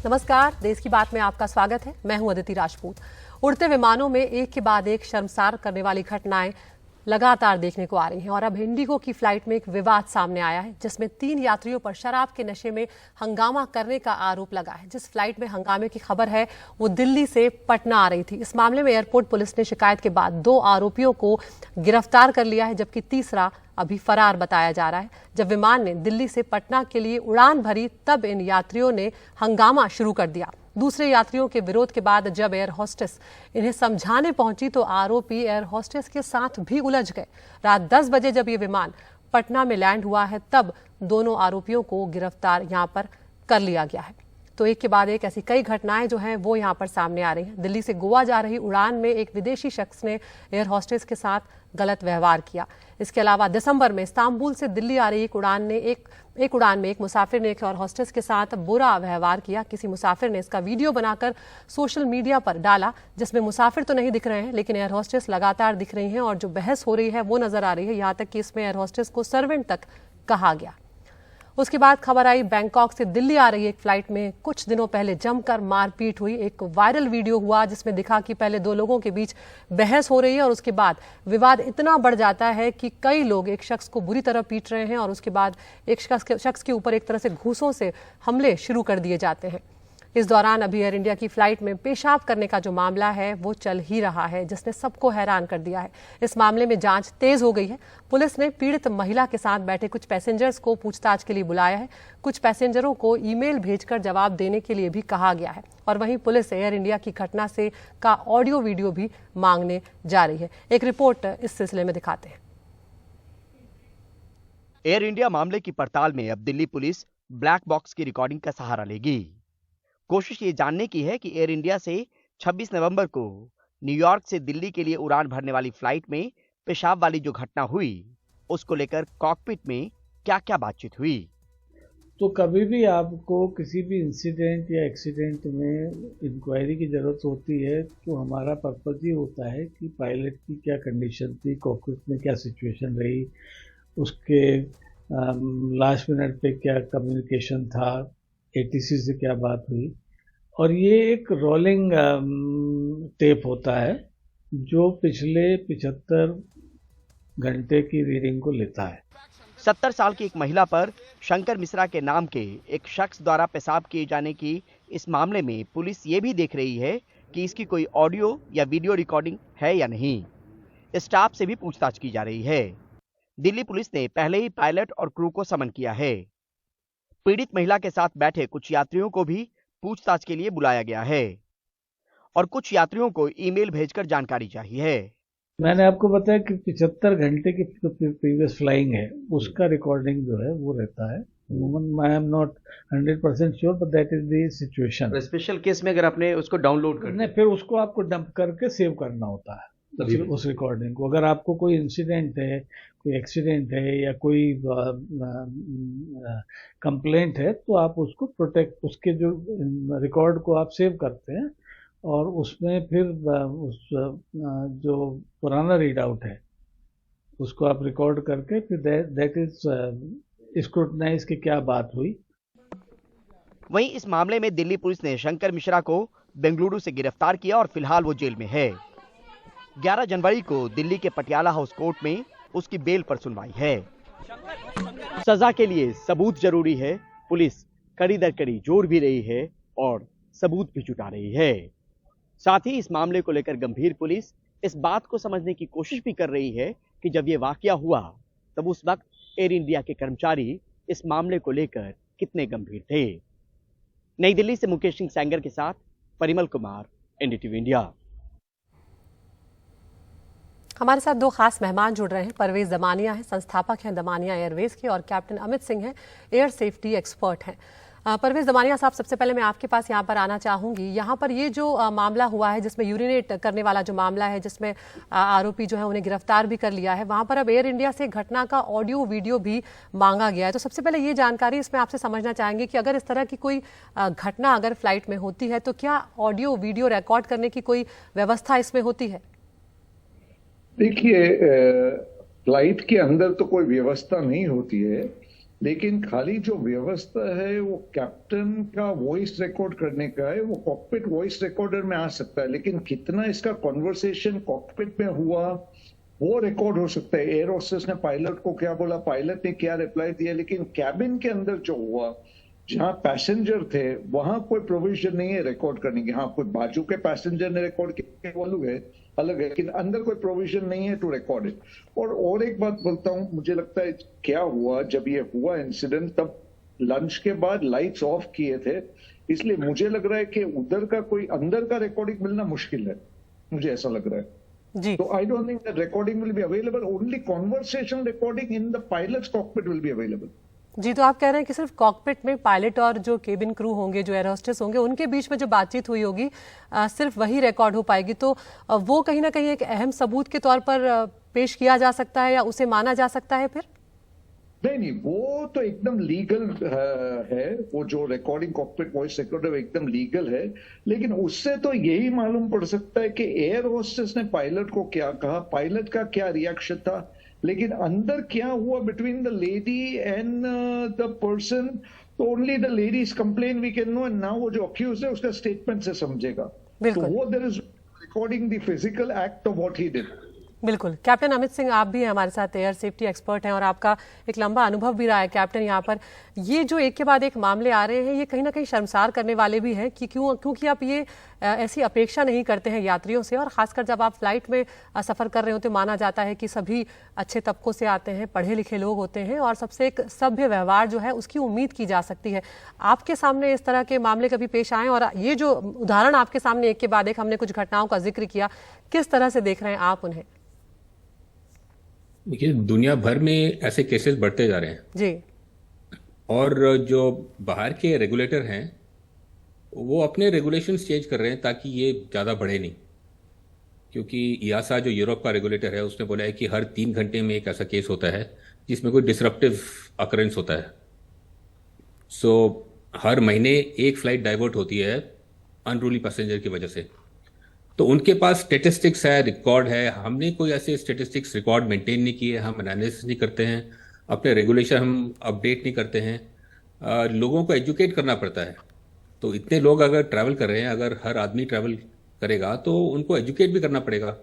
नमस्कार, देश की बात में आपका स्वागत है। मैं हूं अदिति राजपूत। उड़ते विमानों में एक के बाद एक शर्मसार करने वाली घटनाएं लगातार देखने को आ रही हैं और अब इंडिगो की फ्लाइट में एक विवाद सामने आया है जिसमें 3 यात्रियों पर शराब के नशे में हंगामा करने का आरोप लगा है। जिस फ्लाइट में हंगामे की खबर है वो दिल्ली से पटना आ रही थी। इस मामले में एयरपोर्ट पुलिस ने शिकायत के बाद 2 आरोपियों को गिरफ्तार कर लिया है, जबकि तीसरा अभी फरार बताया जा रहा है। जब विमान ने दिल्ली से पटना के लिए उड़ान भरी तब इन यात्रियों ने हंगामा शुरू कर दिया। दूसरे यात्रियों के विरोध के बाद जब एयर होस्टेस इन्हें समझाने पहुंची तो आरोपी एयर होस्टेस के साथ भी उलझ गए। रात 10 बजे जब ये विमान पटना में लैंड हुआ है तब दोनों आरोपियों को गिरफ्तार यहां पर कर लिया गया है। तो एक के बाद एक ऐसी कई घटनाएं जो हैं वो यहां पर सामने आ रही हैं। दिल्ली से गोवा जा रही उड़ान में एक विदेशी शख्स ने एयर होस्टेस के साथ गलत व्यवहार किया। इसके अलावा दिसंबर में इस्तांबुल से दिल्ली आ रही एक उड़ान में एक मुसाफिर ने एक एयर होस्टेस के साथ बुरा व्यवहार किया। किसी मुसाफिर ने इसका वीडियो बनाकर सोशल मीडिया पर डाला, जिसमें मुसाफिर तो नहीं दिख रहे हैं लेकिन एयर होस्टेस लगातार दिख रही हैं और जो बहस हो रही है वो नजर आ रही है। यहां तक कि इसमें एयर होस्टेस को सर्वेंट तक कहा गया। उसके बाद खबर आई बैंकॉक से दिल्ली आ रही एक फ्लाइट में कुछ दिनों पहले जमकर मारपीट हुई। एक वायरल वीडियो हुआ जिसमें दिखा कि पहले 2 लोगों के बीच बहस हो रही है और उसके बाद विवाद इतना बढ़ जाता है कि कई लोग एक शख्स को बुरी तरह पीट रहे हैं और उसके बाद एक शख्स के ऊपर एक तरह से घूंसों से हमले शुरू कर दिए जाते हैं। इस दौरान अभी एयर इंडिया की फ्लाइट में पेशाब करने का जो मामला है वो चल ही रहा है, जिसने सबको हैरान कर दिया है। इस मामले में जांच तेज हो गई है। पुलिस ने पीड़ित महिला के साथ बैठे कुछ पैसेंजर्स को पूछताछ के लिए बुलाया है। कुछ पैसेंजरों को ईमेल भेजकर जवाब देने के लिए भी कहा गया है और वहीं पुलिस एयर इंडिया की घटना से का ऑडियो वीडियो भी मांगने जा रही है। एक रिपोर्ट इस सिलसिले में दिखाते हैं। एयर इंडिया मामले की पड़ताल में अब दिल्ली पुलिस ब्लैक बॉक्स की रिकॉर्डिंग का सहारा लेगी। कोशिश ये जानने की है कि एयर इंडिया से 26 नवंबर को न्यूयॉर्क से दिल्ली के लिए उड़ान भरने वाली फ्लाइट में पेशाब वाली जो घटना हुई उसको लेकर कॉकपिट में क्या-क्या बातचीत हुई। तो कभी भी आपको किसी भी इंसिडेंट या एक्सीडेंट में इंक्वायरी की ज़रूरत होती है तो हमारा पर्पज़ ये होता है कि पायलट की क्या कंडीशन थी, कॉकपिट में क्या सिचुएशन रही, उसके लास्ट मिनट पे क्या कम्युनिकेशन था, एटीसी से क्या बात हुई। और ये एक रोलिंग टेप होता है जो पिछले 75 घंटे की रीडिंग को लेता है। 70 साल की एक महिला पर शंकर मिश्रा के नाम के एक शख्स द्वारा पेशाब किए जाने की इस मामले में पुलिस ये भी देख रही है कि इसकी कोई ऑडियो या वीडियो रिकॉर्डिंग है या नहीं। स्टाफ से भी पूछताछ की जा रही है। दिल्ली पुलिस ने पहले ही पायलट और क्रू को समन किया है। पीड़ित महिला के साथ बैठे कुछ यात्रियों को भी पूछताछ के लिए बुलाया गया है और कुछ यात्रियों को ईमेल भेजकर जानकारी चाहिए है। मैंने आपको बताया कि 75 घंटे की प्रीवियस फ्लाइंग है, उसका रिकॉर्डिंग जो है वो रहता है। I am not 100% sure but that is the situation. Special case में अगर आपने उसको डाउनलोड करना फिर उसको आपको डंप करके सेव करना होता है उस रिकॉर्डिंग को। अगर आपको कोई इंसिडेंट है, कोई एक्सीडेंट है या कोई कंप्लेंट है तो आप उसको प्रोटेक्ट, उसके जो रिकॉर्ड को आप सेव करते हैं और उसमें फिर उस जो पुराना रीड आउट है उसको आप रिकॉर्ड करके फिर दैट इज स्क्रूटनाइज की क्या बात हुई। वहीं इस मामले में दिल्ली पुलिस ने शंकर मिश्रा को बेंगलुरु से गिरफ्तार किया और फिलहाल वो जेल में है। 11 जनवरी को दिल्ली के पटियाला हाउस कोर्ट में उसकी बेल पर सुनवाई है। सजा के लिए सबूत जरूरी है। पुलिस कड़ी दर कड़ी जोड़ भी रही है और सबूत भी जुटा रही है। साथ ही इस मामले को लेकर गंभीर पुलिस इस बात को समझने की कोशिश भी कर रही है कि जब ये वाकया हुआ तब उस वक्त एयर इंडिया के कर्मचारी इस मामले को लेकर कितने गंभीर थे। नई दिल्ली से मुकेश सिंह सेंगर के साथ परिमल कुमार, एनडीटीवी इंडिया। हमारे साथ 2 खास मेहमान जुड़ रहे हैं। परवेज दमानिया हैं, संस्थापक हैं दमानिया एयरवेज के, और कैप्टन अमित सिंह हैं, एयर सेफ्टी एक्सपर्ट हैं। परवेज दमानिया साहब, सबसे पहले मैं आपके पास यहाँ पर आना चाहूंगी। यहाँ पर ये जो मामला हुआ है जिसमें यूरिनेट करने वाला जो मामला है, जिसमें आरोपी जो है उन्हें गिरफ्तार भी कर लिया है, वहाँ पर अब एयर इंडिया से घटना का ऑडियो वीडियो भी मांगा गया है। तो सबसे पहले ये जानकारी इसमें आपसे समझना चाहेंगे कि अगर इस तरह की कोई घटना अगर फ्लाइट में होती है तो क्या ऑडियो वीडियो रिकॉर्ड करने की कोई व्यवस्था इसमें होती है? देखिए, फ्लाइट के अंदर तो कोई व्यवस्था नहीं होती है, लेकिन खाली जो व्यवस्था है वो कैप्टन का वॉइस रिकॉर्ड करने का है, वो कॉकपिट वॉइस रिकॉर्डर में आ सकता है, लेकिन कितना इसका कॉन्वर्सेशन कॉकपिट में हुआ वो रिकॉर्ड हो सकता है। एयर होस्टेस ने पायलट को क्या बोला, पायलट ने क्या रिप्लाई दिया, लेकिन कैबिन के अंदर जो हुआ, जहां पैसेंजर थे वहां कोई प्रोविजन नहीं है रिकॉर्ड करने की। हाँ, कोई बाजू के पैसेंजर ने रिकॉर्ड किया वो अलग है, लेकिन अंदर कोई प्रोविजन नहीं है टू रिकॉर्ड इट। और एक बात बोलता हूं, मुझे लगता है क्या हुआ, जब ये हुआ इंसिडेंट तब लंच के बाद लाइट्स ऑफ किए थे, इसलिए मुझे लग रहा है कि उधर का कोई अंदर का रिकॉर्डिंग मिलना मुश्किल है, मुझे ऐसा लग रहा है। जी So I don't think that recording will be available. Only conversation recording in the pilot's cockpit will be available. जी, तो आप कह रहे हैं कि सिर्फ कॉकपिट में पायलट और जो केबिन क्रू होंगे, जो एयर होस्टेस होंगे, उनके बीच में जो बातचीत हुई होगी सिर्फ वही रिकॉर्ड हो पाएगी। तो वो कहीं ना कहीं एक अहम सबूत के तौर पर पेश किया जा सकता है या उसे माना जा सकता है फिर? नहीं, वो तो एकदम लीगल है, वो जो रिकॉर्डिंग कॉकपिट वॉइस रिकॉर्डर एकदम लीगल है, लेकिन उससे तो यही मालूम पड़ सकता है कि एयर होस्टेस ने पायलट को क्या कहा, पायलट का क्या रिएक्शन था, लेकिन अंदर क्या हुआ between the lady and the person, तो only the lady's complain we can know, and now वो जो अक्यूज है उसका स्टेटमेंट से समझेगा। तो वो there is recording the physical act of what he did. बिल्कुल। कैप्टन अमित सिंह, आप भी हमारे साथ एयर सेफ्टी एक्सपर्ट हैं और आपका एक लंबा अनुभव भी रहा है कैप्टन यहाँ पर। ये जो एक के बाद एक मामले आ रहे हैं, ये कहीं ना कहीं शर्मसार करने वाले भी हैं कि क्योंकि आप ये ऐसी अपेक्षा नहीं करते हैं यात्रियों से, और खासकर जब आप फ्लाइट में सफ़र कर रहे होते, माना जाता है कि सभी अच्छे तबकों से आते हैं, पढ़े लिखे लोग होते हैं और सबसे एक सभ्य व्यवहार जो है उसकी उम्मीद की जा सकती है। आपके सामने इस तरह के मामले कभी पेश आए, और ये जो उदाहरण आपके सामने एक के बाद एक हमने कुछ घटनाओं का जिक्र किया, किस तरह से देख रहे हैं आप उन्हें? देखिए, दुनिया भर में ऐसे केसेस बढ़ते जा रहे हैं जी, और जो बाहर के रेगुलेटर हैं वो अपने रेगुलेशन चेंज कर रहे हैं ताकि ये ज़्यादा बढ़े नहीं, क्योंकि EASA जो यूरोप का रेगुलेटर है उसने बोला है कि हर 3 घंटे में एक ऐसा केस होता है जिसमें कोई डिसरप्टिव अकरेंस होता है। सो हर महीने एक फ्लाइट डाइवर्ट होती है अनरूली पैसेंजर की वजह से। तो उनके पास स्टेटिस्टिक्स है, रिकॉर्ड है। हमने कोई ऐसे स्टेटिस्टिक्स रिकॉर्ड मेंटेन नहीं किए, हम एनालिसिस नहीं करते हैं, अपने रेगुलेशन हम अपडेट नहीं करते हैं। लोगों को एजुकेट करना पड़ता है। तो इतने लोग अगर ट्रैवल कर रहे हैं, अगर हर आदमी ट्रैवल करेगा तो उनको एजुकेट भी करना पड़ेगा।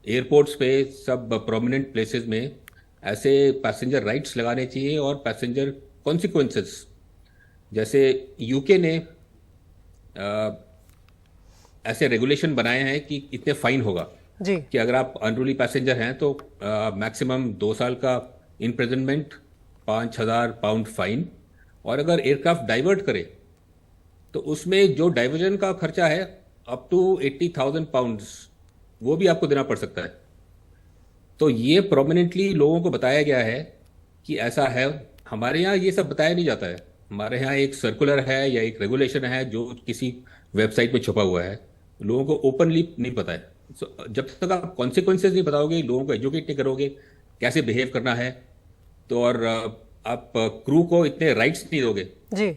एयरपोर्ट्स पे, सब प्रोमिनेंट प्लेसेस में ऐसे पैसेंजर राइट्स लगाने चाहिए और पैसेंजर कॉन्सिक्वेंसेस, जैसे यूके ने ऐसे रेगुलेशन बनाए हैं कि इतने फाइन होगा जी, कि अगर आप अनरूली पैसेंजर हैं तो मैक्सिमम 2 साल का इम्प्रिजनमेंट, 5,000 पाउंड फाइन, और अगर एयरक्राफ्ट डाइवर्ट करे तो उसमें जो डाइवर्जन का खर्चा है अप टू 80,000 पाउंड्स वो भी आपको देना पड़ सकता है। तो ये प्रोमिनेंटली लोगों को बताया गया है कि ऐसा है। हमारे यहाँ ये सब बताया नहीं जाता है। हमारे यहाँ एक सर्कुलर है या एक रेगुलेशन है जो किसी वेबसाइट में छुपा हुआ है, लोगों को ओपनली नहीं पता है। जब तक आप कॉन्सिक्वेंसेज नहीं बताओगे, लोगों को एजुकेट नहीं करोगे कैसे बिहेव करना है, तो और आप क्रू को इतने राइट्स नहीं दोगे जी,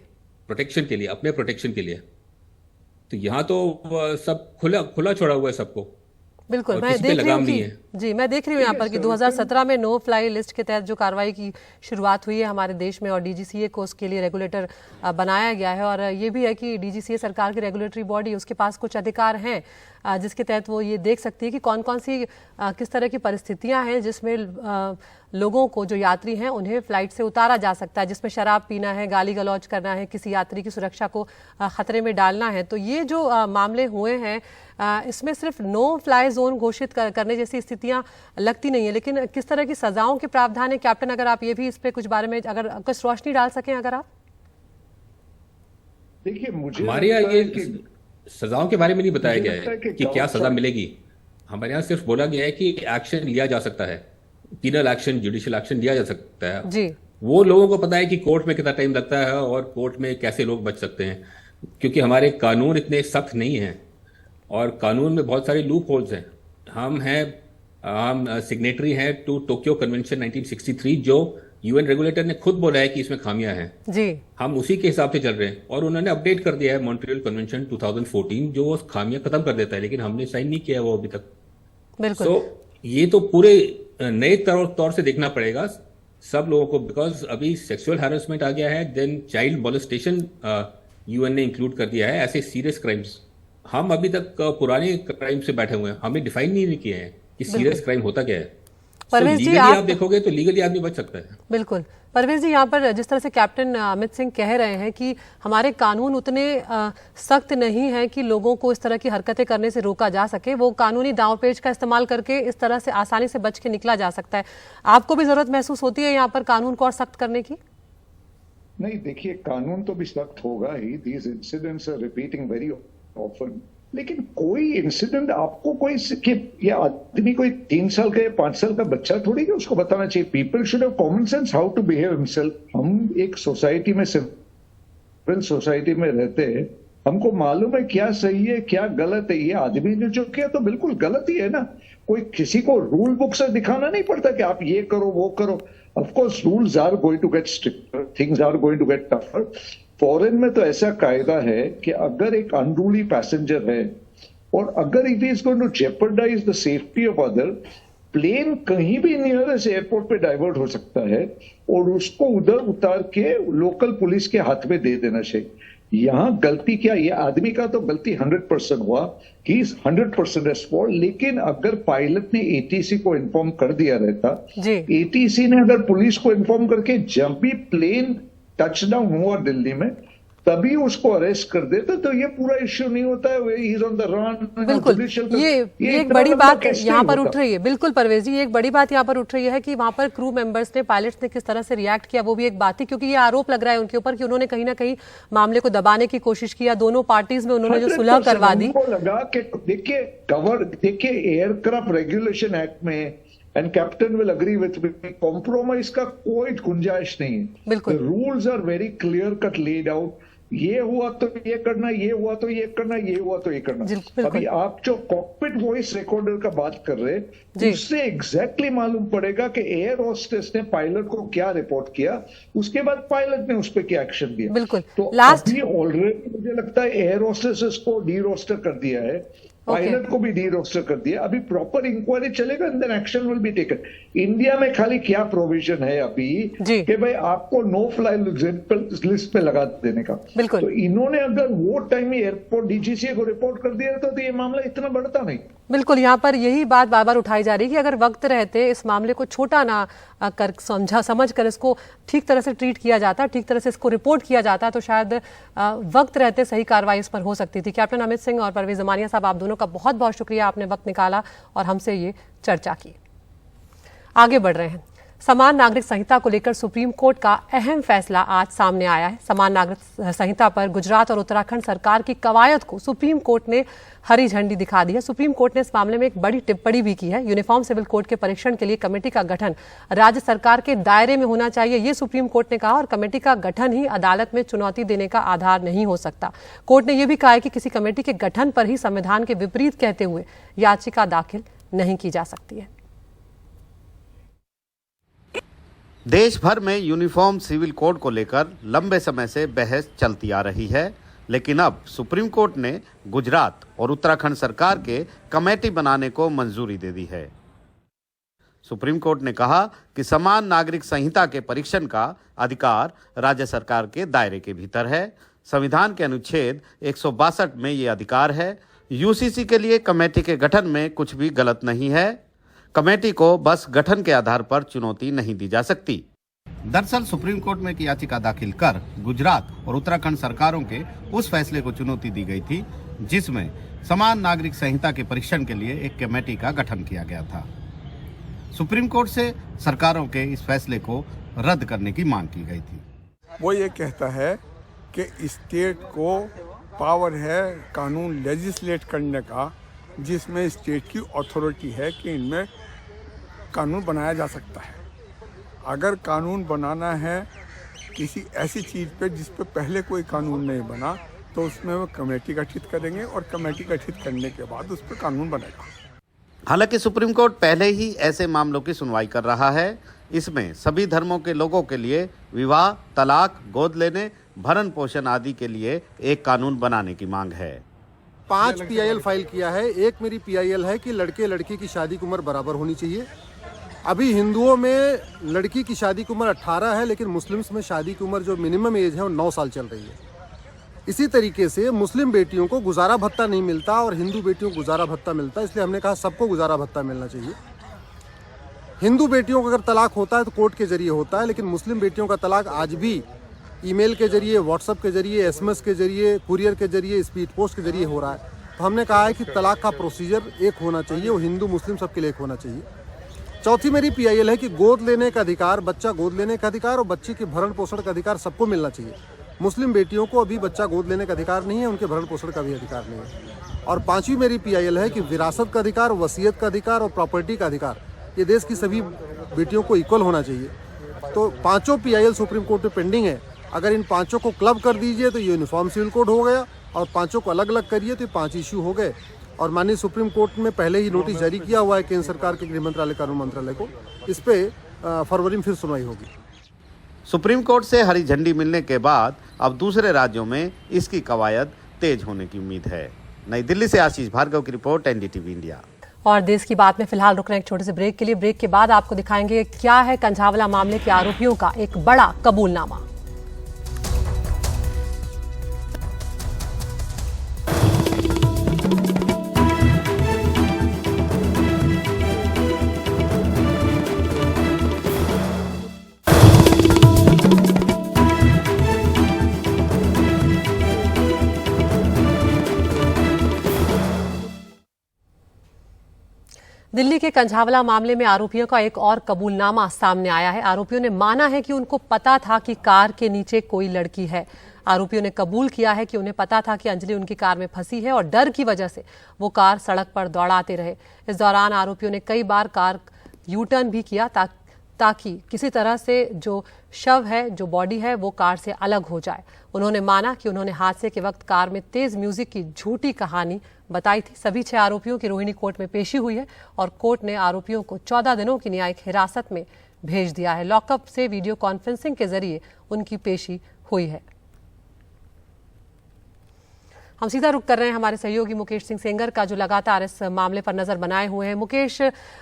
प्रोटेक्शन के लिए, अपने प्रोटेक्शन के लिए, तो यहाँ तो सब खुला छोड़ा हुआ है सबको। बिल्कुल। और मैं किसी पे देख रही लगाम हूँ नहीं कि है। जी, मैं देख रही हूँ यहाँ पर कि 2017 में नो फ्लाई लिस्ट के तहत जो कार्रवाई की शुरुआत हुई है हमारे देश में, और DGCA को उसके लिए रेगुलेटर बनाया गया है। और ये भी है कि DGCA सरकार की रेगुलेटरी बॉडी, उसके पास कुछ अधिकार हैं जिसके तहत वो ये देख सकती है कि कौन कौन सी किस तरह की परिस्थितियां हैं जिसमें लोगों को, जो यात्री हैं, उन्हें फ्लाइट से उतारा जा सकता है, जिसमें शराब पीना है, गाली गलौज करना है, किसी यात्री की सुरक्षा को खतरे में डालना है। तो ये जो मामले हुए हैं इसमें सिर्फ नो फ्लाई जोन घोषित करने जैसी स्थितियां लगती नहीं है, लेकिन किस तरह की सजाओं के प्रावधान है कैप्टन, अगर आप ये भी इस पे कुछ बारे में अगर कुछ रोशनी डाल सकें अगर आप। देखिए, मुझे हमारे यहाँ लगता है ये कि सजाओं के बारे में नहीं बताया मुझे गया लगता है है कि कि क्या सजा मिलेगी। हमारे यहाँ सिर्फ बोला गया है कि एक्शन लिया जा सकता है, पीनल एक्शन, जुडिशियल एक्शन लिया जा सकता है जी। वो लोगों को पता है कि कोर्ट में कितना टाइम लगता है और कोर्ट में कैसे लोग बच सकते हैं, क्योंकि हमारे कानून इतने सख्त नहीं हैं और कानून में बहुत सारे लूप होल्स हैं। हम सिग्नेटरी हैं टू टोक्यो कन्वेंशन 1963, जो UN रेगुलेटर ने खुद बोला है कि इसमें खामियां हैं जी। हम उसी के हिसाब से चल रहे हैं, और उन्होंने अपडेट कर दिया है मॉन्ट्रियल कन्वेंशन 2014 जो वो खामियां खत्म कर देता है, लेकिन हमने साइन नहीं किया है वो अभी तक। बिल्कुल। ये तो पूरे नए तौर से देखना पड़ेगा सब लोगों को, बिकॉज अभी सेक्सुअल हैरेसमेंट आ गया है, देन चाइल्ड मोलेस्टेशन यूएन ने इंक्लूड कर दिया है ऐसे सीरियस क्राइम्स। हम अभी तक पुराने क्राइम से बैठे हुए हैं, हमें डिफाइन नहीं किए हैं कि सीरियस क्राइम होता क्या है। परवेज जी, लीगली आप देखोगे तो लीगली आदमी बच सकता है। बिल्कुल। परवेज जी, यहाँ पर जिस तरह से कैप्टन अमित सिंह कह रहे हैं कि हमारे कानून उतने सख्त नहीं हैं कि लोगों को इस तरह की हरकतें करने से रोका जा सके, वो कानूनी दांवपेच का इस्तेमाल करके इस तरह से आसानी से बच के निकला जा सकता है। आपको भी जरूरत महसूस होती है यहाँ पर कानून को और सख्त करने की? नहीं, देखिए, कानून तो भी सख्त होगा ही। These incidents are repeating very often. लेकिन कोई इंसिडेंट आपको कोई कि ये आदमी कोई 3 साल का या 5 साल का बच्चा थोड़ी कि उसको बताना चाहिए। People should have common sense how to behave himself. हम एक सोसाइटी में, सिविल सोसाइटी में रहते हैं, हमको मालूम है क्या सही है क्या गलत है। ये आदमी ने जो किया तो बिल्कुल गलत ही है ना। कोई किसी को रूल बुक से दिखाना नहीं पड़ता कि आप ये करो वो करो। Of course rules are going to get stricter, things are going to get tougher. Foreign में तो ऐसा कायदा है कि अगर एक अनरूली पैसेंजर है और अगर it is going to jeopardise the safety of other, plane कहीं भी नियरेस्ट एयरपोर्ट पे डाइवर्ट हो सकता है और उसको उधर उतार के लोकल पुलिस के हाथ में दे देना चाहिए। यहाँ गलती क्या, ये आदमी का तो गलती 100% हुआ, ही इज 100% एट फॉल्ट। लेकिन अगर पायलट ने एटीसी को इन्फॉर्म कर दिया रहता, एटीसी ने अगर पुलिस को इन्फॉर्म करके जब भी प्लेन टचडाउन हुआ दिल्ली में तभी उसको अरेस्ट कर देते तो ये पूरा इश्यू नहीं होता है। He is on the run. बिल्कुल, ये एक बड़ी बात यहाँ पर उठ रही है। बिल्कुल परवेज जी, एक बड़ी बात यहाँ पर उठ रही है कि वहां पर क्रू मेंबर्स ने, पायलट्स ने किस तरह से रिएक्ट किया, वो भी एक बात थी, क्योंकि ये आरोप लग रहा है उनके ऊपर कि उन्होंने कहीं ना कहीं मामले को दबाने की कोशिश किया। दोनों पार्टीज में उन्होंने जो सुलह करवा दी। लगा कि देखिए एयरक्राफ्ट रेगुलेशन एक्ट में, and captain will agree with me, compromise का कोई गुंजाइश नहीं है। बिल्कुल, rules are very clear cut laid out. ये हुआ तो ये करना, ये हुआ तो ये करना, ये हुआ तो ये करना। अभी आप जो कॉकपिट वॉइस रिकॉर्डर का बात कर रहे हैं, उससे एग्जैक्टली मालूम पड़ेगा कि एयर होस्टेस ने पायलट को क्या रिपोर्ट किया, उसके बाद पायलट ने उस पर क्या एक्शन दिया। बिल्कुल, तो अभी ऑलरेडी मुझे लगता है एयर होस्टेस को डी रोस्टर कर दिया है, पायलट को भी डी रोस्टर कर दिया। अभी प्रॉपर इंक्वायरी चलेगा and then action will be taken. India में खाली क्या प्रोविजन है अभी कि भाई आपको नो फ्लाई लिस्ट पे लगा देने का। तो इन्होंने अगर वो टाइम में एयरपोर्ट डीजीसीए को रिपोर्ट कर दिया तो ये मामला इतना बढ़ता नहीं। बिल्कुल, यहाँ पर यही बात बार बार उठाई जा रही है कि अगर वक्त रहते इस मामले को छोटा ना कर समझ कर इसको ठीक तरह से ट्रीट किया जाता, ठीक तरह से इसको रिपोर्ट किया जाता, तो शायद वक्त रहते सही कार्रवाई इस पर हो सकती थी। कैप्टन अमित सिंह और परवेज जमानिया साहब, आप दोनों का बहुत बहुत शुक्रिया, आपने वक्त निकाला और हमसे ये चर्चा की। आगे बढ़ रहे हैं। समान नागरिक संहिता को लेकर सुप्रीम कोर्ट का अहम फैसला आज सामने आया है। समान नागरिक संहिता पर गुजरात और उत्तराखंड सरकार की कवायद को सुप्रीम कोर्ट ने हरी झंडी दिखा दी है। सुप्रीम कोर्ट ने इस मामले में एक बड़ी टिप्पणी भी की है। यूनिफॉर्म सिविल कोड के परीक्षण के लिए कमेटी का गठन राज्य सरकार के दायरे में होना चाहिए, ये सुप्रीम कोर्ट ने कहा, और कमेटी का गठन ही अदालत में चुनौती देने का आधार नहीं हो सकता। कोर्ट ने यह भी कहा है कि किसी कमेटी के गठन पर ही संविधान के विपरीत कहते हुए याचिका दाखिल नहीं की जा सकती है। देश भर में यूनिफॉर्म सिविल कोड को लेकर लंबे समय से बहस चलती आ रही है, लेकिन अब सुप्रीम कोर्ट ने गुजरात और उत्तराखंड सरकार के कमेटी बनाने को मंजूरी दे दी है। सुप्रीम कोर्ट ने कहा कि समान नागरिक संहिता के परीक्षण का अधिकार राज्य सरकार के दायरे के भीतर है। संविधान के अनुच्छेद 162 में ये अधिकार है। यूसीसी के लिए कमेटी के गठन में कुछ भी गलत नहीं है। कमेटी को बस गठन के आधार पर चुनौती नहीं दी जा सकती। दरअसल सुप्रीम कोर्ट में एक याचिका दाखिल कर गुजरात और उत्तराखंड सरकारों के उस फैसले को चुनौती दी गई थी जिसमें समान नागरिक संहिता के परीक्षण के लिए एक कमेटी का गठन किया गया था। सुप्रीम कोर्ट से सरकारों के इस फैसले को रद्द करने की मांग की गई थी। वो ये कहता है कि स्टेट को पावर है कानून लेजिस्लेट करने का, जिसमें स्टेट की अथॉरिटी है कि इनमें कानून बनाया जा सकता है। अगर कानून बनाना है किसी ऐसी चीज़ पे जिस पे पहले कोई कानून नहीं बना, तो उसमें वो कमेटी गठित करेंगे और कमेटी गठित करने के बाद उस पर कानून बनेगा। हालांकि सुप्रीम कोर्ट पहले ही ऐसे मामलों की सुनवाई कर रहा है। इसमें सभी धर्मों के लोगों के लिए विवाह, तलाक, गोद लेने, भरण पोषण आदि के लिए एक कानून बनाने की मांग है। 5 PIL फाइल किया है। एक मेरी PIL है कि लड़के लड़की की शादी की उम्र बराबर होनी चाहिए। अभी हिंदुओं में लड़की की शादी की उम्र 18 है, लेकिन मुस्लिम्स में शादी की उम्र जो मिनिमम एज है वो 9 साल चल रही है। इसी तरीके से मुस्लिम बेटियों को गुजारा भत्ता नहीं मिलता और हिंदू बेटियों को गुजारा भत्ता मिलता है, इसलिए हमने कहा सबको गुजारा भत्ता मिलना चाहिए। हिंदू बेटियों को अगर तलाक होता है तो कोर्ट के जरिए होता है, लेकिन मुस्लिम बेटियों का तलाक आज भी ईमेल के जरिए, व्हाट्सएप के जरिए, एसएमएस के जरिए, कुरियर के जरिए, स्पीड पोस्ट के जरिए हो रहा है। तो हमने कहा है कि तलाक का प्रोसीजर एक होना चाहिए, वो हिंदू मुस्लिम सबके लिए एक होना चाहिए। चौथी मेरी पीआईएल है कि गोद लेने का अधिकार, बच्चा गोद लेने का अधिकार और बच्चे के भरण पोषण का अधिकार सबको मिलना चाहिए। मुस्लिम बेटियों को अभी बच्चा गोद लेने का अधिकार नहीं है, उनके भरण पोषण का भी अधिकार नहीं है। और पांचवी मेरी पीआईएल है कि विरासत का अधिकार, वसीयत का अधिकार और प्रॉपर्टी का अधिकार ये देश की सभी बेटियों को इक्वल होना चाहिए। तो पांचों पीआईएल सुप्रीम कोर्ट में पेंडिंग है। अगर इन पांचों को क्लब कर दीजिए तो ये यूनिफॉर्म सिविल कोड हो गया, और पांचों को अलग अलग करिए तो 5 इश्यू हो गए। और माननीय सुप्रीम कोर्ट में पहले ही नोटिस जारी किया हुआ है केंद्र सरकार के गृह मंत्रालय, कानून मंत्रालय को। इस पे फरवरी में फिर सुनवाई होगी। सुप्रीम कोर्ट से हरी झंडी मिलने के बाद अब दूसरे राज्यों में इसकी कवायद तेज होने की उम्मीद है। नई दिल्ली से आशीष भार्गव की रिपोर्ट, एनडीटीवी इंडिया। और देश की बात में फिलहाल रुक रहे हैं एक छोटे से ब्रेक के लिए। ब्रेक के बाद आपको दिखाएंगे क्या है कंझावला मामले के आरोपियों का एक बड़ा कबूलनामा। दिल्ली के कंझावला मामले में आरोपियों का एक और कबूलनामा सामने आया है। आरोपियों ने माना है कि उनको पता था कि कार के नीचे कोई लड़की है। आरोपियों ने कबूल किया है कि उन्हें पता था कि अंजलि उनकी कार में फंसी है और डर की वजह से वो कार सड़क पर दौड़ाते रहे। इस दौरान आरोपियों ने कई बार कार यू टर्न भी किया ताकि किसी तरह से जो शव है, जो बॉडी है, वो कार से अलग हो जाए। उन्होंने माना कि उन्होंने हादसे के वक्त कार में तेज म्यूजिक की झूठी कहानी बताई थी। सभी 6 आरोपियों की रोहिणी कोर्ट में पेशी हुई है और कोर्ट ने आरोपियों को 14 दिनों की न्यायिक हिरासत में भेज दिया है। लॉकअप से वीडियो कॉन्फ्रेंसिंग के जरिए उनकी पेशी हुई है। हम सीधा रुख कर रहे हैं हमारे सहयोगी मुकेश सिंह सेंगर का, जो लगातार इस मामले पर नजर बनाए हुए हैं। मुकेश,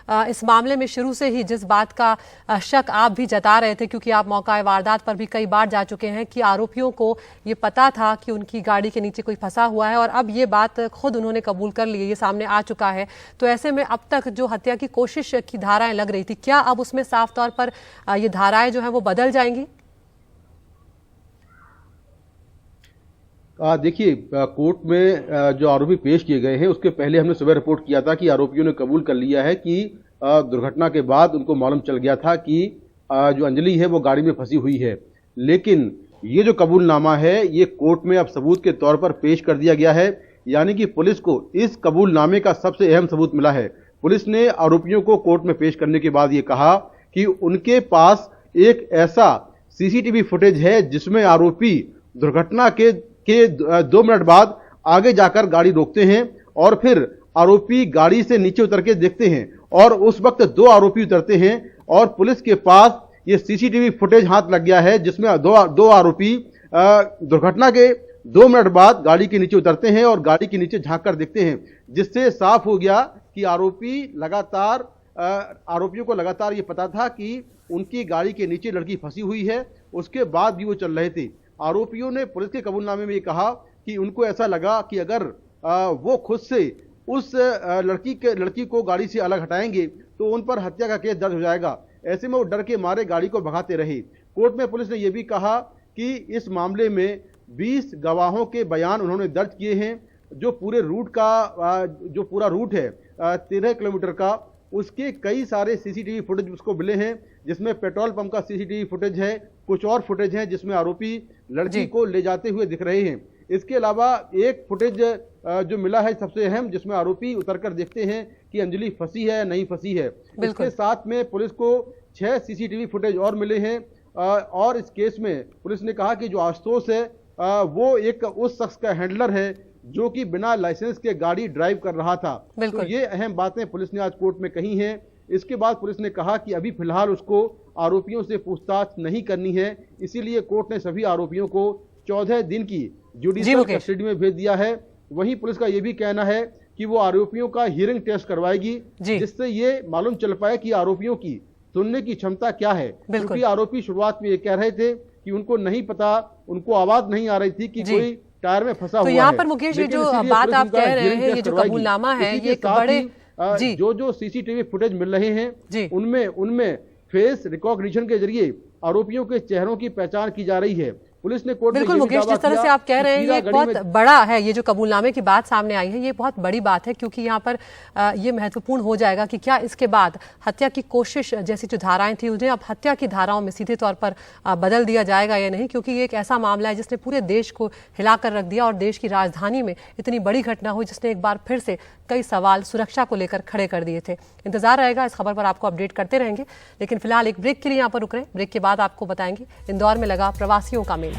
इस मामले में शुरू से ही जिस बात का शक आप भी जता रहे थे, क्योंकि आप मौका वारदात पर भी कई बार जा चुके हैं, कि आरोपियों को ये पता था कि उनकी गाड़ी के नीचे कोई फंसा हुआ है, और अब ये बात खुद उन्होंने कबूल कर ली, ये सामने आ चुका है। तो ऐसे में अब तक जो हत्या की कोशिश की धाराएं लग रही थी, क्या अब उसमें साफ तौर पर ये धाराएं जो है वो बदल जाएंगी? देखिए, कोर्ट में जो आरोपी पेश किए गए हैं उसके पहले हमने सुबह रिपोर्ट किया था कि आरोपियों ने कबूल कर लिया है कि दुर्घटना के बाद उनको मालूम चल गया था कि जो अंजलि है वो गाड़ी में फंसी हुई है। लेकिन ये जो कबूलनामा है ये कोर्ट में अब सबूत के तौर पर पेश कर दिया गया है, यानी कि पुलिस को इस कबूलनामे का सबसे अहम सबूत मिला है। पुलिस ने आरोपियों को कोर्ट में पेश करने के बाद ये कहा कि उनके पास एक ऐसा सीसीटीवी फुटेज है जिसमें आरोपी दुर्घटना के 2 मिनट बाद आगे जाकर गाड़ी रोकते हैं और फिर आरोपी गाड़ी से नीचे उतर के देखते हैं, और उस वक्त 2 आरोपी उतरते हैं और पुलिस के पास ये सीसीटीवी फुटेज हाथ लग गया है जिसमें दो आरोपी दुर्घटना के 2 मिनट बाद गाड़ी के नीचे उतरते हैं और गाड़ी के नीचे झांक कर देखते हैं, जिससे साफ हो गया कि आरोपियों को लगातार ये पता था कि उनकी गाड़ी के नीचे लड़की फंसी हुई है। उसके बाद भी वो चल रहे थे। आरोपियों ने पुलिस के कबूलनामे में ये कहा कि उनको ऐसा लगा कि अगर वो खुद से उस लड़की को गाड़ी से अलग हटाएंगे तो उन पर हत्या का केस दर्ज हो जाएगा। ऐसे में वो डर के मारे गाड़ी को भगाते रहे। कोर्ट में पुलिस ने यह भी कहा कि इस मामले में 20 गवाहों के बयान उन्होंने दर्ज किए हैं। जो पूरे रूट का जो पूरा रूट है 13 किलोमीटर का, उसके कई सारे सीसीटीवी फुटेज उसको मिले हैं, जिसमें पेट्रोल पंप का सीसीटीवी फुटेज है, कुछ और फुटेज हैं जिसमें आरोपी लड़की को ले जाते हुए दिख रहे हैं। इसके अलावा एक फुटेज जो मिला है सबसे अहम, जिसमें आरोपी उतरकर देखते हैं कि अंजलि फंसी है नहीं फंसी है। इसके साथ में पुलिस को 6 सीसीटीवी फुटेज और मिले हैं, और इस केस में पुलिस ने कहा कि जो आशुतोष है वो एक उस शख्स का हैंडलर है जो कि बिना लाइसेंस के गाड़ी ड्राइव कर रहा था। तो ये अहम बातें पुलिस ने आज कोर्ट में कही हैं। इसके बाद पुलिस ने कहा कि अभी फिलहाल उसको आरोपियों से पूछताछ नहीं करनी है, इसीलिए कोर्ट ने सभी आरोपियों को 14 दिन की जुडिशियल कस्टडी में भेज दिया है। वहीं पुलिस का यह भी कहना है कि वो आरोपियों का हियरिंग टेस्ट करवाएगी, जिससे ये मालूम चल पाए कि आरोपियों की सुनने की क्षमता क्या है, क्योंकि आरोपी शुरुआत में ये कह रहे थे कि उनको नहीं पता, उनको आवाज नहीं आ रही थी कि कोई टायर में फंसा हुआ है। तो यहाँ पर मुकेश ये जो बात आप कह रहे हैं, ये जो कबूलनामा है, ये एक बड़े जो सीसीटीवी फुटेज मिल रहे हैं उनमें फेस रिकॉग्निशन के जरिए आरोपियों के चेहरों की पहचान की जा रही है। पुलिस ने कोर्ट में बिल्कुल मुकेश, जिस तरह से आप कह रहे हैं ये बहुत बड़ा है, ये जो कबूलनामे की बात सामने आई है ये बहुत बड़ी बात है, क्योंकि यहाँ पर ये महत्वपूर्ण हो जाएगा कि क्या इसके बाद हत्या की कोशिश जैसी जो धाराएं थी उन्हें अब हत्या की धाराओं में सीधे तौर पर बदल दिया जाएगा या नहीं, क्योंकि ये एक ऐसा मामला है जिसने पूरे देश को हिलाकर रख दिया और देश की राजधानी में इतनी बड़ी घटना हुई जिसने एक बार फिर से कई सवाल सुरक्षा को लेकर खड़े कर दिए थे। इंतजार रहेगा, इस खबर पर आपको अपडेट करते रहेंगे, लेकिन फिलहाल एक ब्रेक के लिए यहाँ पर रुक रहे हैं। ब्रेक के बाद आपको बताएंगे इंदौर में लगा प्रवासियों का मेला।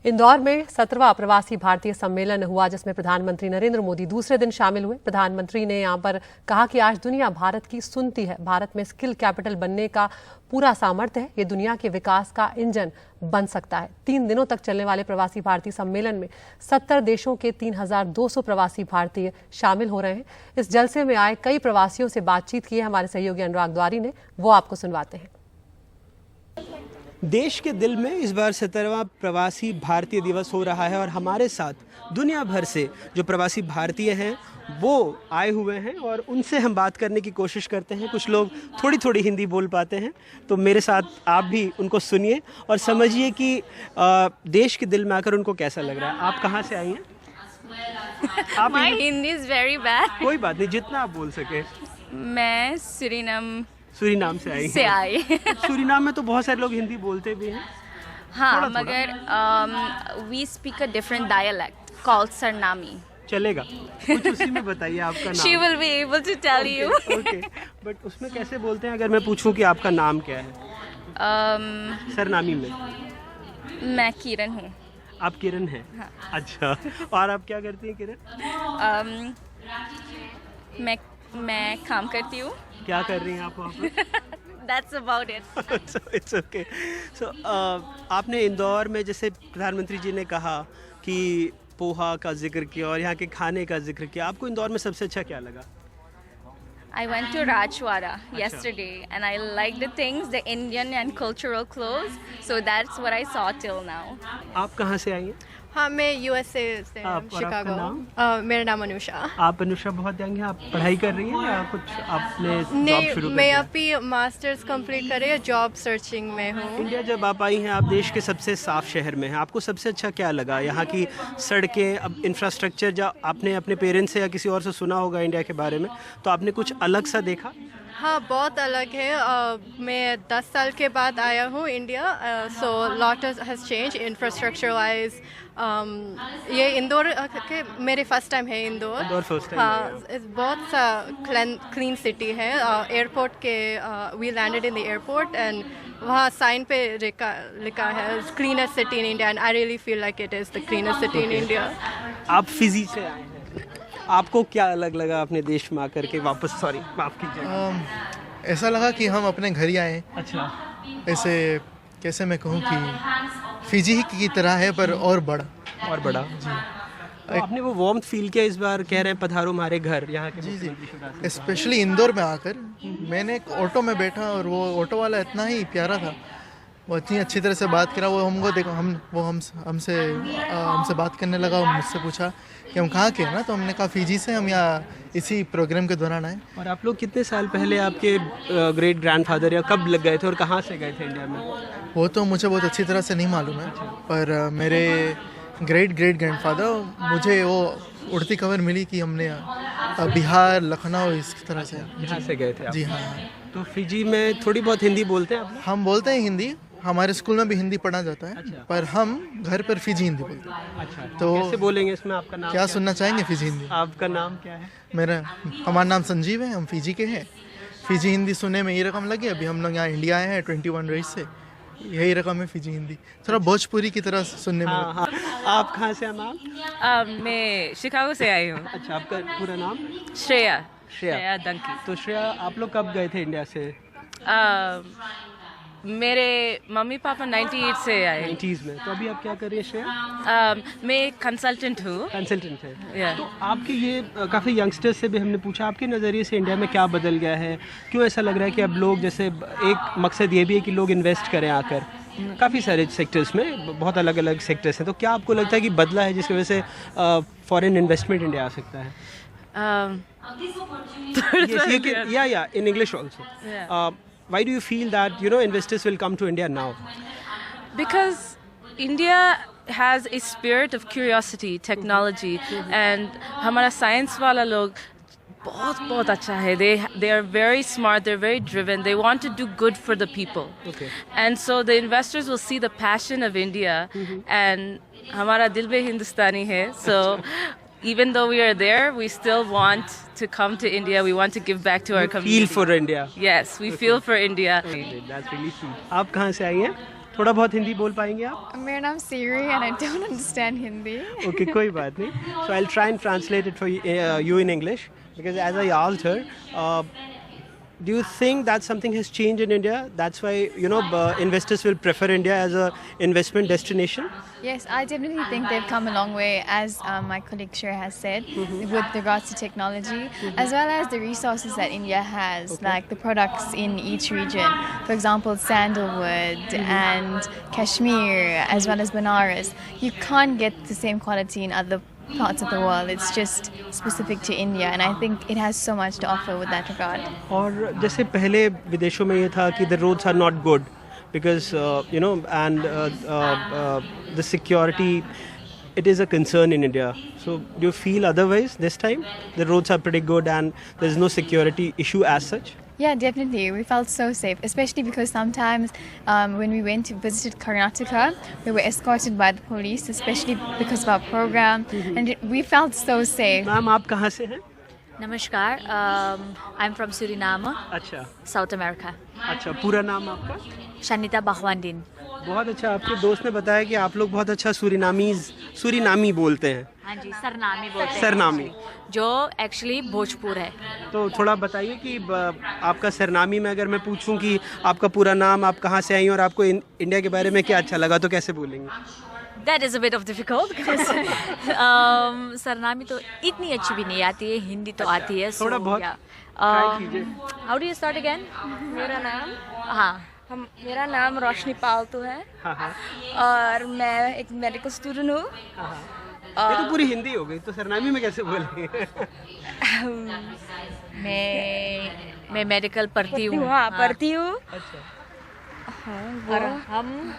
इंदौर में 17वां प्रवासी भारतीय सम्मेलन हुआ, जिसमें प्रधानमंत्री नरेंद्र मोदी दूसरे दिन शामिल हुए। प्रधानमंत्री ने यहां पर कहा कि आज दुनिया भारत की सुनती है, भारत में स्किल कैपिटल बनने का पूरा सामर्थ्य है, ये दुनिया के विकास का इंजन बन सकता है। 3 दिनों तक चलने वाले प्रवासी भारतीय सम्मेलन में 70 देशों के 3200 प्रवासी भारतीय शामिल हो रहे हैं। इस जलसे में आए कई प्रवासियों से बातचीत की है हमारे सहयोगी अनुराग द्वारी ने, वो आपको सुनवाते हैं। देश के दिल में इस बार 17वां प्रवासी भारतीय दिवस हो रहा है और हमारे साथ दुनिया भर से जो प्रवासी भारतीय हैं वो आए हुए हैं और उनसे हम बात करने की कोशिश करते हैं। कुछ लोग थोड़ी थोड़ी हिंदी बोल पाते हैं, तो मेरे साथ आप भी उनको सुनिए और समझिए कि देश के दिल में आकर उनको कैसा लग रहा है। आप कहाँ से आई हैं? My Hindi is very bad. कोई बात नहीं, जितना आप बोल सके। मैं सूरीनाम से आई। सूरीनाम में तो बहुत सारे लोग हिंदी बोलते भी हैं। हाँ, मगर we speak a different dialect called Sarnami. चलेगा, कुछ उसी में बताइए आपका नाम। She will be able to tell you. Okay, but उसमें कैसे बोलते हैं अगर मैं पूछूं कि आपका नाम क्या है? सरनामी में। मैं किरण हूँ। आप किरण हैं? हाँ। अच्छा, और आप क्या करती हैं किरण? मैं काम करती हूँ। क्या कर रही हैं आप वहाँ पर? That's about it. So it's okay. So आपने इंदौर में जैसे प्रधानमंत्री जी ने कहा कि पोहा का जिक्र किया और यहाँ के खाने का जिक्र किया, आपको इंदौर में सबसे अच्छा क्या लगा? I went to Rajwada yesterday and I liked the things, the Indian and cultural clothes. So that's what I saw till now. आप कहाँ से आई हैं? हाँ, मैं USA से शिकागो। मेरा नाम अनुषा। आप अनुषा बहुत यंग हैं, आप पढ़ाई कर रही हैं या कुछ आपने जॉब शुरू कर दिया? मैं अभी मास्टर्स कंप्लीट कर रही हूँ, जॉब सर्चिंग में हूँ। इंडिया जब आप आई हैं, आप देश के सबसे साफ शहर में हैं, आपको सबसे अच्छा क्या लगा? यहाँ की सड़कें, अब इंफ्रास्ट्रक्चर, जो आपने अपने पेरेंट्स से या किसी और से सुना होगा इंडिया के बारे में, तो आपने कुछ अलग सा देखा? हाँ, बहुत अलग है। मैं 10 साल के बाद आया हूँ India, so lot has change infrastructure wise. ये इंदौर के मेरे फर्स्ट टाइम है इंदौर फर्स्ट टाइम। हाँ, बहुत सा क्लीन सिटी है। एयरपोर्ट के we landed in the airport and वहाँ साइन पे लिखा है cleanest city in India and I really feel like it is the cleanest city in India. आप फिजी से आए हैं, आपको क्या अलग लगा अपने देश में आकर के वापस? सॉरी, माफ़ कीजिए। ऐसा लगा कि हम अपने घर ही आए। अच्छा, ऐसे कैसे मैं कहूँ कि फिजी ही की तरह है पर और बड़ा जी। तो आपने वो वार्म फील किया इस बार? कह रहे हैं पधारो हमारे घर यहाँ के। जी, स्पेशली इंदौर में आकर मैंने एक ऑटो में बैठा और वो ऑटो वाला इतना ही प्यारा था, वो इतनी अच्छी तरह से बात करा। वो हमको देखो हमसे बात करने लगा, मुझसे पूछा कि हम कहाँ के हैं ना, तो हमने कहा फिजी से, हम यहाँ इसी प्रोग्राम के दौरान आए। और आप लोग कितने साल पहले आपके ग्रेट ग्रैंडफादर या कब लग गए थे और कहाँ से गए थे इंडिया में? वो तो मुझे बहुत अच्छी तरह से नहीं मालूम है, पर मेरे ग्रेट ग्रैंडफादर, मुझे वो उड़ती खबर मिली कि हमने बिहार, लखनऊ इस तरह से यहाँ से गए थे आप? जी हाँ। तो फिजी में थोड़ी बहुत हिंदी बोलते हैं आप? हम बोलते हैं हिंदी, हमारे स्कूल में भी हिंदी पढ़ा जाता है। अच्छा। पर हम घर पर फिजी हिंदी बोलते हैं। अच्छा, तो कैसे बोलेंगे इसमें? आपका नाम क्या सुनना चाहेंगे फिजी हिंदी? आपका नाम क्या है? हमारा नाम संजीव है, हम फिजी के हैं। फिजी हिंदी सुनने में ये रकम लगी। अभी हम लोग यहाँ इंडिया आए हैं 21 डेज से, यही रकम है फिजी हिंदी, थोड़ा भोजपुरी की तरह सुनने में हाँ हाँ। आप कहाँ से हैं मैम? मैं शिकागो से आई हूँ। अच्छा, आपका पूरा नाम? श्रेया श्रेया दंकी। तो श्रेया, आप लोग कब गए थे इंडिया से? मेरे मम्मी पापा 98 से आए। 90s में। तो अभी आप क्या कर रही है श्रेया? मैं कंसल्टेंट हूँ। कंसल्टेंट है। Yeah. तो आपके ये काफ़ी यंगस्टर्स से भी हमने पूछा, आपके नज़रिए से इंडिया में क्या बदल गया है? क्यों ऐसा लग रहा है कि अब लोग, जैसे एक मकसद ये भी है कि लोग इन्वेस्ट करें आकर, काफ़ी सारे सेक्टर्स में, बहुत अलग अलग सेक्टर्स हैं, तो क्या आपको लगता है कि बदला है जिसकी वजह से फॉरेन इन्वेस्टमेंट इंडिया आ सकता है? Yeah, in English also. Yeah. Why do you feel that investors will come to India now? Because India has a spirit of curiosity, technology, and हमारा साइंस वाला लोग बहुत अच्छा है. They are very smart, they're very driven, they want to do good for the people. Okay. And so the investors will see the passion of India, and हमारा दिल भी हिंदुस्तानी है. So even though we are there, we still want to come to India. We want to give back to our community. Feel for India. Yes, we feel for India. That's really sweet. आप कहाँ से आई हैं? थोड़ा बहुत हिंदी बोल पाएंगे आप? मेरा नाम सीरी and I don't understand Hindi. Okay, कोई बात नहीं. So I'll try and translate it for you in English, because as I asked her, do you think that something has changed in India? That's why investors will prefer India as a investment destination. Yes, I definitely think they've come a long way, as my colleague Shreya has said, with regards to technology, as well as the resources that India has, like the products in each region. For example, sandalwood and Kashmir, as well as Banaras. You can't get the same quality in other parts of the world. It's just specific to India, and I think it has so much to offer with that regard. और जैसे पहले विदेशों में ये था कि the roads are not good because and the security, it is a concern in India. So do you feel otherwise this time? The roads are pretty good and there's no security issue as such? Yeah, definitely. We felt so safe, especially because sometimes when we went to visit Karnataka, we were escorted by the police, especially because of our program, and we felt so safe. Ma'am, आप कहाँ से हैं? नमस्कार, I'm from Suriname, अच्छा. South America. अच्छा, पूरा नाम आपका? शनिता बाखवानदिन. बहुत अच्छा. आपके दोस्त ने बताया कि आप लोग बहुत अच्छा सूरीनामी बोलते हैं. हाँ जी, सरनामी बोलते हैं. सरनामी, जो एक्चुअली भोजपुर है. तो थोड़ा बताइए कि आपका सरनामी में अगर मैं पूछूं कि आपका पूरा नाम, आप कहाँ से आई और आपको इंडिया के बारे में क्या अच्छा लगा, तो कैसे बोलेंगे? That is a bit of difficult because Sarnami तो इतनी अच्छी भी नहीं आती है, हिंदी तो आती है. थोड़ा बहुत ट्राई कीजिए. How do you start again? मेरा नाम, हाँ, मेरा नाम रोशनी पालतू है. हाँ. और मैं एक मेडिकल स्टूडेंट हूँ. ये तो पूरी हिंदी हो गई, तो सरनामी में कैसे बोलेंगे? मैं मेडिकल पढ़ती हूँ. हाँ, पढ़ती हूँ. और हम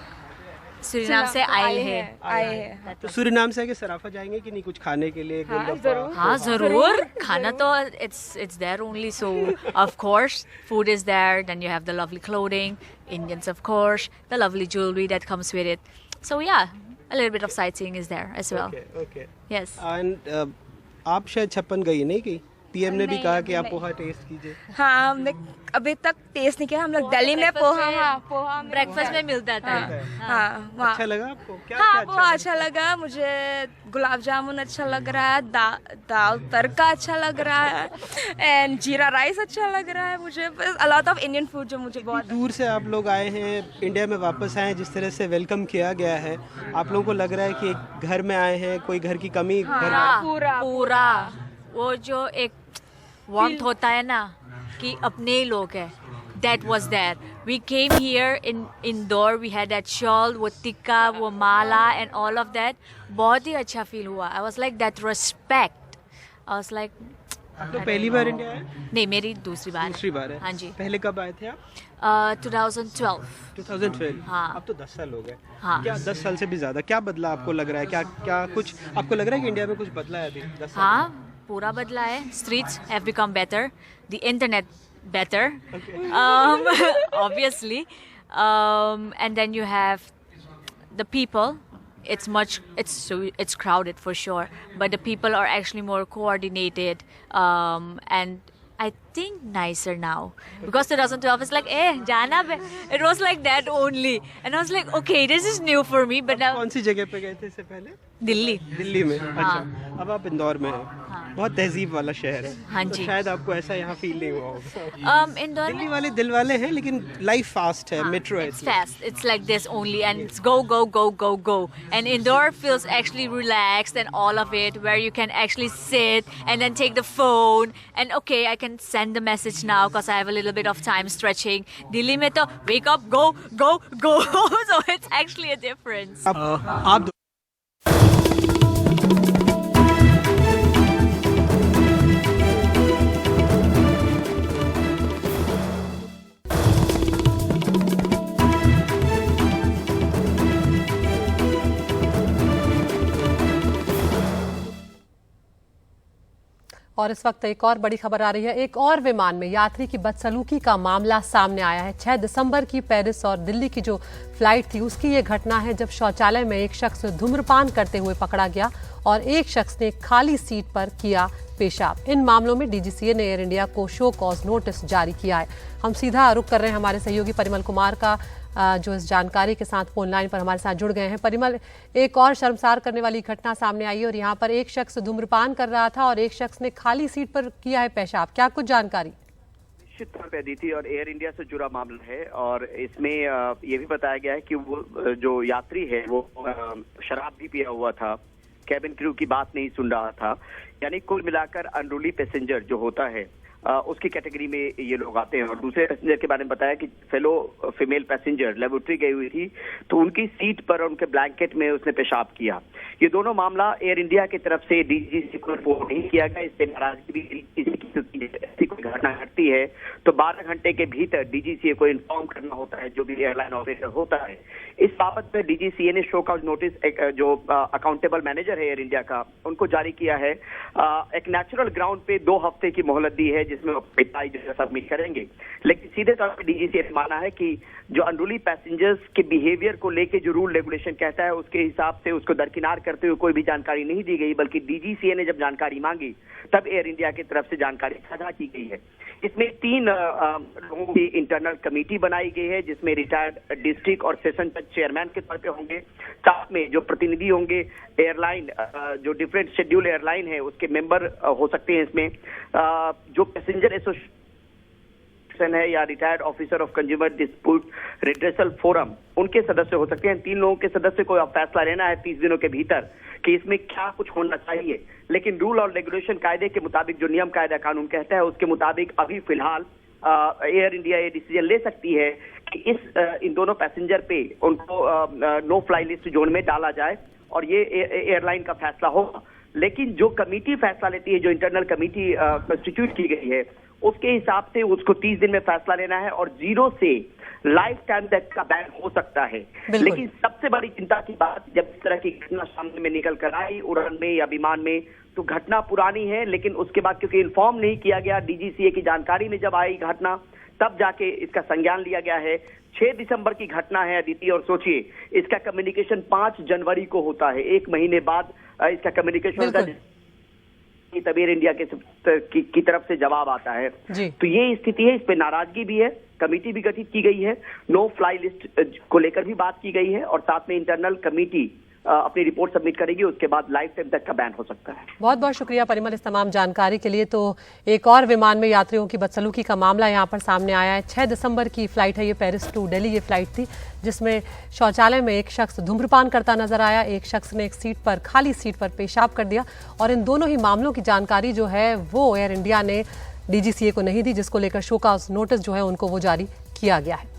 सूरीनाम से आए हैं. तो सूरीनाम से आके सराफा जाएंगे कि नहीं, कुछ खाने के लिए? हाँ जरूर, खाना तो it's there only, so of course food is there, then you have the lovely clothing, Indians of course, the lovely jewelry that comes with it, so yeah, a little bit of sightseeing is there as well. Okay. Yes. And आप शायद 56 गई नहीं गई? PM ने भी कहा कि आप पोहा टेस्ट कीजिए. हाँ, हमने अभी तक टेस्ट नहीं किया. हम लोग दिल्ली में पोहा ब्रेकफास्ट में मिलता था. हाँ, अच्छा लगा आपको? क्या हाँ, पोहा अच्छा लगा मुझे. गुलाब जामुन अच्छा लग रहा है, दाल तड़का अच्छा लग रहा है, एंड जीरा राइस अच्छा लग रहा है मुझे. A lot of Indian food जो मुझे बहुत. दूर से आप लोग आए हैं, इंडिया में वापस आए हैं, जिस तरह से वेलकम किया गया है, आप लोगों को लग रहा है कि एक घर में आए हैं, कोई घर की कमी? पूरा वो जो एक वार्मथ होता है ना कि अपने ही लोग हैं, that was there. We came here in Indore, we had that shawl, वो टिक्का, वो माला and all of that. बहुत ही अच्छा फील हुआ. I was like that respect. I was like. आप तो पहली बार इंडिया आए? नहीं, मेरी दूसरी बार है. हाँ जी. पहले कब आए थे आप? 2012. 2012. हाँ. अब तो 10 साल हो गए. हाँ. क्या 10 साल से भी ज्यादा? क्या बदला आपको लग रहा है? क्या कुछ आपको लग रहा है कि इंडिया में कुछ बदला है अभी 10 साल? हाँ, पूरा बदला है. Streets have become better. The internet better. Okay. Obviously. And then you have the people. It's crowded for sure, but the people are actually more coordinated. And I think nicer now. Because 2012 is like, jana bhe. It was like that only. And I was like, okay, this is new for me. But now, कौन सी जगह पे गए थे इससे पहले? दिल्ली में। अच्छा, अब आप इंदौर में हैं। बहुत तहजीब वाला शहर है। हाँ जी। तो शायद आपको ऐसा यहाँ फील नहीं हुआ होगा। इंदौर दिल्ली वाले दिल वाले हैं, लेकिन लाइफ फास्ट है, मेट्रो है। It's fast. It's like this only, and it's go, go, go, go, go. And Indore feels actually relaxed and all of it, where you can actually sit and then take the phone and okay, I can send the message now because I have a little bit of time stretching. Delhi mein to wake up, go, go, go. So it's actually a difference. आप और इस वक्त एक और बड़ी खबर आ रही है। एक और विमान में यात्री की बदसलूकी का मामला सामने आया है। 6 दिसंबर की पेरिस और दिल्ली की जो फ्लाइट थी उसकी ये घटना है, जब शौचालय में एक शख्स धूम्रपान करते हुए पकड़ा गया और एक शख्स ने खाली सीट पर किया पेशाब। इन मामलों में डीजीसीए ने एयर इंडिया को शो कॉज नोटिस जारी किया है। हम सीधा रुख कर रहे हैं हमारे सहयोगी परिमल कुमार का, जो इस जानकारी के साथ फोन लाइन पर हमारे साथ जुड़ गए हैं। परिमल, एक और शर्मसार करने वाली घटना सामने आई है और यहाँ पर एक शख्स धूम्रपान कर रहा था और एक शख्स ने खाली सीट पर किया है पेशाब। क्या कुछ जानकारी? निश्चित तौर पर अदिति, और एयर इंडिया से जुड़ा मामला है और इसमें ये भी बताया गया है कि वो जो यात्री है वो शराब भी पिया हुआ था, कैबिन क्रू की बात नहीं सुन रहा था। यानी कुल मिलाकर अनरूली पैसेंजर जो होता है उसकी कैटेगरी में ये लोग आते हैं। और दूसरे पैसेंजर के बारे में बताया कि फेलो फीमेल पैसेंजर लेबोरेटरी गई हुई थी तो उनकी सीट पर और उनके ब्लैंकेट में उसने पेशाब किया। ये दोनों मामला एयर इंडिया की तरफ से डीजीसीए को रिपोर्ट नहीं किया गया। इससे नाराजगी भी ऐसी कोई घटना घटती है तो 12 घंटे के भीतर डीजीसीए को इन्फॉर्म करना होता है, जो भी एयरलाइन ऑपरेटर होता है। इस बाबत में डीजीसीए ने शो कॉज नोटिस जो अकाउंटेबल मैनेजर है एयर इंडिया का उनको जारी किया है। एक नेचुरल ग्राउंड पे 2 हफ्ते की मोहलत दी है जिसमें सबमिट करेंगे। लेकिन सीधे तौर पर डीजीसीए ने माना है कि जो अनरूली पैसेंजर्स के बिहेवियर को लेके जो रूल रेगुलेशन कहता है उसके हिसाब से उसको दरकिनार करते हुए कोई भी जानकारी नहीं दी गई, बल्कि डीजीसीए ने जब जानकारी मांगी तब एयर इंडिया की तरफ से जानकारी साझा की गई है। इसमें 3 लोगों की इंटरनल कमेटी बनाई गई है जिसमें रिटायर्ड डिस्ट्रिक्ट और सेशन जज चेयरमैन के तौर पे होंगे। साथ में जो प्रतिनिधि होंगे एयरलाइन, जो डिफरेंट शेड्यूल एयरलाइन है उसके मेंबर हो सकते हैं इसमें। जो पैसेंजर एसोसिएशन है या retired officer of consumer dispute redressal forum उनके सदस्य हो सकते हैं। 3 लोगों के सदस्य को फैसला लेना है 30 दिनों के भीतर कि इसमें क्या कुछ होना चाहिए। लेकिन रूल और रेगुलेशन कायदे के मुताबिक जो नियम कायदा कानून कहता है उसके मुताबिक अभी फिलहाल एयर इंडिया ये डिसीजन ले सकती है कि इन दोनों पैसेंजर पे उनको नो फ्लाई लिस्ट जोन में डाला जाए और ये एयरलाइन का फैसला होगा। लेकिन जो कमेटी फैसला लेती है, जो इंटरनल कमेटी कंस्टिट्यूट की गई है, उसके हिसाब से उसको 30 दिन में फैसला लेना है और 0 से लाइफ टाइम तक का बैन हो सकता है। लेकिन सबसे बड़ी चिंता की बात, जब इस तरह की घटना सामने में निकल कर आई उड़ान में या विमान में, तो घटना पुरानी है लेकिन उसके बाद क्योंकि इन्फॉर्म नहीं किया गया, डीजीसीए की जानकारी में जब आई घटना तब जाके इसका संज्ञान लिया गया है। 6 दिसंबर की घटना है अदिति, और सोचिए इसका कम्युनिकेशन 5 जनवरी को होता है, 1 महीने बाद इसका कम्युनिकेशन होता है, तब एयर इंडिया की तरफ से जवाब आता है। तो ये स्थिति है, इस पे नाराजगी भी है, कमेटी भी गठित की गई है, नो फ्लाई लिस्ट को लेकर भी बात की गई है और साथ में इंटरनल कमेटी अपनी रिपोर्ट सबमिट करेगी, उसके बाद लाइफ टाइम तक का बैन हो सकता है। बहुत बहुत शुक्रिया परिमल इस तमाम जानकारी के लिए। तो एक और विमान में यात्रियों की बदसलूकी का मामला यहाँ पर सामने आया है। 6 दिसंबर की फ्लाइट है, ये पेरिस टू दिल्ली ये फ्लाइट थी, जिसमें शौचालय में एक शख्स धूम्रपान करता नजर आया। एक शख्स ने एक सीट पर, खाली सीट पर पेशाब कर दिया और इन दोनों ही मामलों की जानकारी जो है वो एयर इंडिया ने डीजीसीए को नहीं दी, जिसको लेकर शो कॉज नोटिस जो है उनको वो जारी किया गया है।